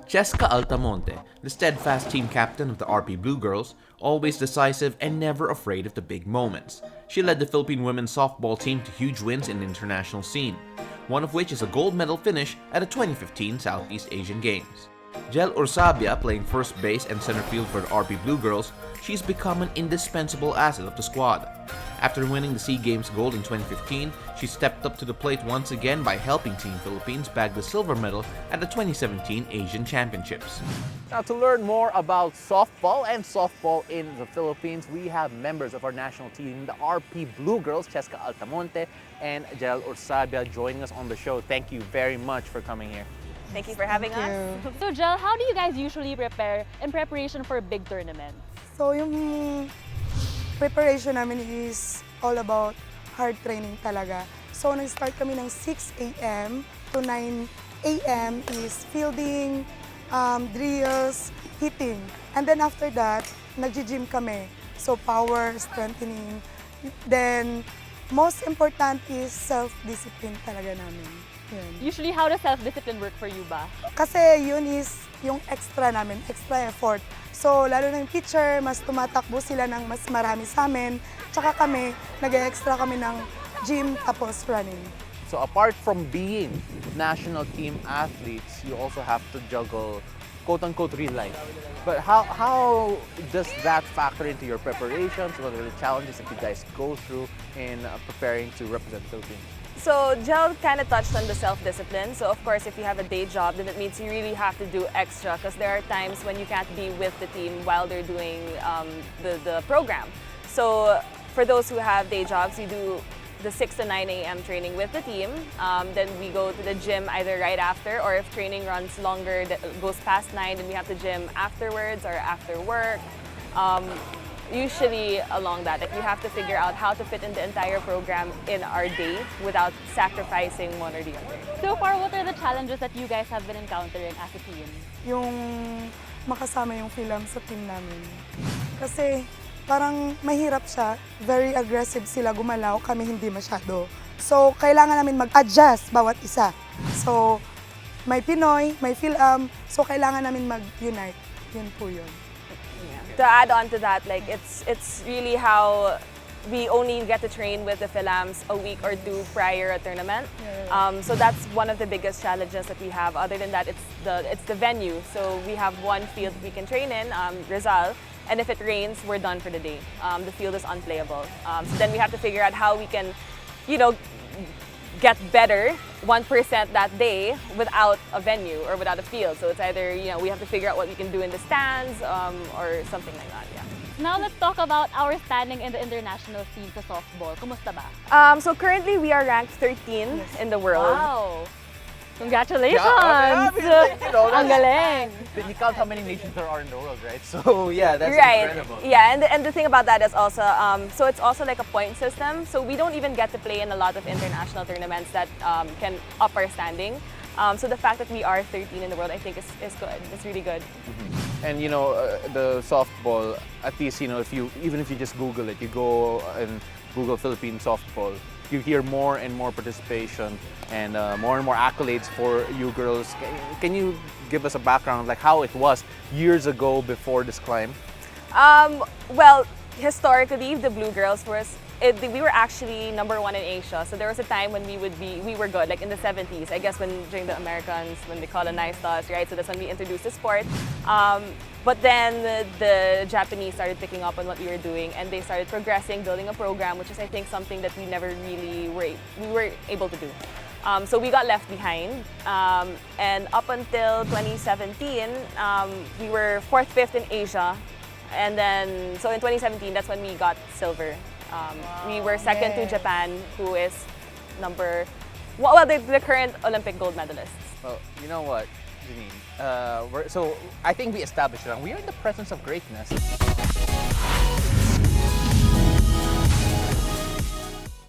Jessica Altamonte, the steadfast team captain of the RP Blu Girls, always decisive and never afraid of the big moments. She led the Philippine women's softball team to huge wins in the international scene, one of which is a gold medal finish at the 2015 Southeast Asian Games. Jel Ursabia, playing first base and center field for the RP Blu Girls, she's become an indispensable asset of the squad. After winning the SEA Games gold in 2015, she stepped up to the plate once again by helping Team Philippines bag the silver medal at the 2017 Asian Championships. Now, to learn more about softball and softball in the Philippines, we have members of our national team, the RP Blu Girls, Jessica Altamonte and Jel Ursabia, joining us on the show. Thank you very much for coming here. Thank you for having us. So Jel, how do you guys usually prepare in preparation for big tournaments? So yung preparation namin is all about hard training talaga. So nag-start kami ng 6 a.m. to 9 a.m. is fielding, drills, hitting. And then after that, nag-gym kami. So power, strengthening. Then most important is self-discipline talaga namin. Yun. Usually, how does self-discipline work for you ba? Kasi yun is yung extra namin, extra effort. So, lalo na yung teacher, mas tumatakbo sila ng mas marami sa amin. Tsaka kami, nag-extra kami ng gym tapos running. So apart from being national team athletes, you also have to juggle quote-unquote real life. But how does that factor into your preparations? What are the challenges that you guys go through in preparing to represent the Philippines? So Jel kind of touched on the self-discipline. So of course, if you have a day job, then it means you really have to do extra because there are times when you can't be with the team while they're doing the program. So for those who have day jobs, you do the 6 to 9 a.m. training with the team. Then we go to the gym either right after, or if training runs longer, that goes past 9, then we have the gym afterwards or after work. Usually along that, like we have to figure out how to fit in the entire program in our day without sacrificing one or the other. So far, what are the challenges that you guys have been encountering as a team? Yung makasama yung film sa team namin. Kasi parang mahirap siya, very aggressive sila gumalaw, kami hindi masyado. So, kailangan namin mag-adjust bawat isa. So, may Pinoy, may Phil-Am, so kailangan namin mag-unite. Yun po yun. To add on to that, like it's really how we only get to train with the Philams a week or two prior a tournament. So that's one of the biggest challenges that we have. Other than that, it's the venue. So we have one field we can train in, Rizal, and if it rains, we're done for the day. The field is unplayable. So then we have to figure out how we can, get better 1% that day without a venue or without a field. So it's either, we have to figure out what we can do in the stands or something like that, yeah. Now let's talk about our standing in the international scene for softball. Kumusta ba? So currently we are ranked 13 in the world. Wow! Congratulations! Yeah, Ang galing! You count how many nations there are in the world, right? So yeah, that's right. incredible. Yeah, and the thing about that is also, so it's also like a point system. So we don't even get to play in a lot of international tournaments that can up our standing. So the fact that we are 13 in the world, I think is good. It's really good. Mm-hmm. And the softball, at least even if you just Google it, you go and Google Philippine softball, you hear more and more participation and more accolades for you girls. Can you give us a background of like how it was years ago before this climb? Well, historically, the Blue Girls we were actually #1 in Asia. So there was a time when we were good, like in the 70s, I guess, during the Americans, when they colonized us, right? So that's when we introduced the sport. But then the Japanese started picking up on what we were doing, and they started progressing, building a program, which is, I think, something that we never really were able to do. So we got left behind, and up until 2017, we were 4th, 5th in Asia, and then so in 2017, that's when we got silver. We were second to Japan, who is the current Olympic gold medalists. Well, you know what, Janine? So I think we established that we are in the presence of greatness.